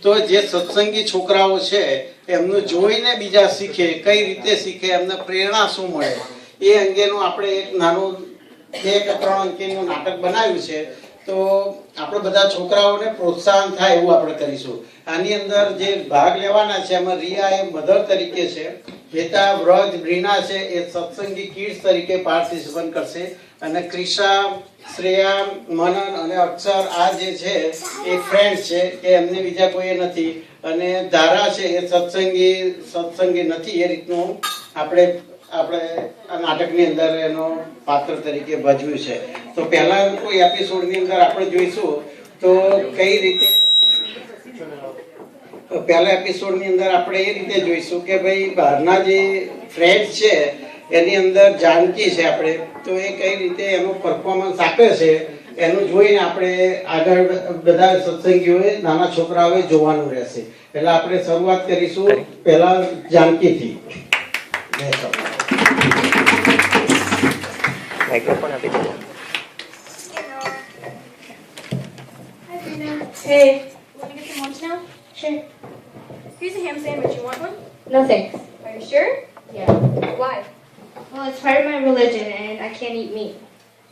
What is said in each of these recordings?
તો જે સત્સંગી છોકરાઓ છે એમનું જોઈને બીજા શીખે, કઈ રીતે શીખે, એમને પ્રેરણા શું મળે એ અંગેનું આપણે એક નાનું 2 કે 3 અંકીનું નાટક બનાવ્યું છે. તો આપણે બધા છોકરાઓને પ્રોત્સાહન થાય એવું આપણે કરીશું. આની અંદર જે ભાગ લેવાના છે એમાં રિયા એ મધર તરીકે છે, હેતા, વ્રજ, બ્રીના છે એ સત્સંગી કિડ્સ તરીકે પાર્ટિસિપેટ કરશે, અને ક્રિશા, શ્રેયા, મનન અને અક્ષર આ જે છે એ ફ્રેન્ડ છે કે એમને બીજા કોઈ નથી, અને ધારા છે એ સત્સંગી નથી. એ રીતનું આપણે આ નાટકની અંદર એનો પાત્ર તરીકે ભજવ્યું છે. તો પહેલા કોઈ એપિસોડની અંદર આપણે જોઈશું તો કઈ રીતે, પહેલા એપિસોડની અંદર આપણે એ રીતે જોઈશું કે ભાઈ બહારના જે ફ્રેન્ડ છે એની અંદર જાનકી છે આપણે, તો એ કઈ રીતે એનું પરફોર્મન્સ આપે છે એનું જોઈને આપણે આગળ બધા સત્સંગીઓએ, નાના છોકરાઓએ જોવાનું રહેશે. એટલે આપણે શરૂઆત કરીશું પહેલા જાનકીથી. માઇક્રોફોન આપી દો. Hey, want to get some lunch now? Sure. Here's a ham sandwich. You want one? No thanks. Are you sure? Yeah. Why? Well, it's part of my religion and I can't eat meat.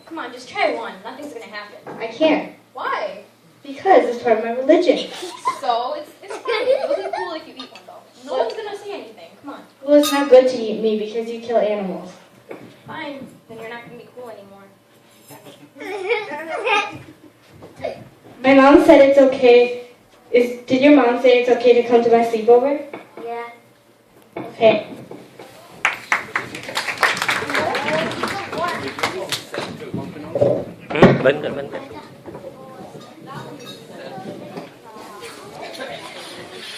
Come on, just try one. Nothing's gonna happen. I can't. Why? Because it's part of my religion. So, it's fine. It'll be cool if you eat one though. No one's gonna say anything. Come on. Well, it's not good to eat meat because you kill animals. Fine. Then you're not gonna be cool anymore. My mom said it's okay. Did your mom say it's okay to come to my sleepover? Yeah. Okay. બંધ કર.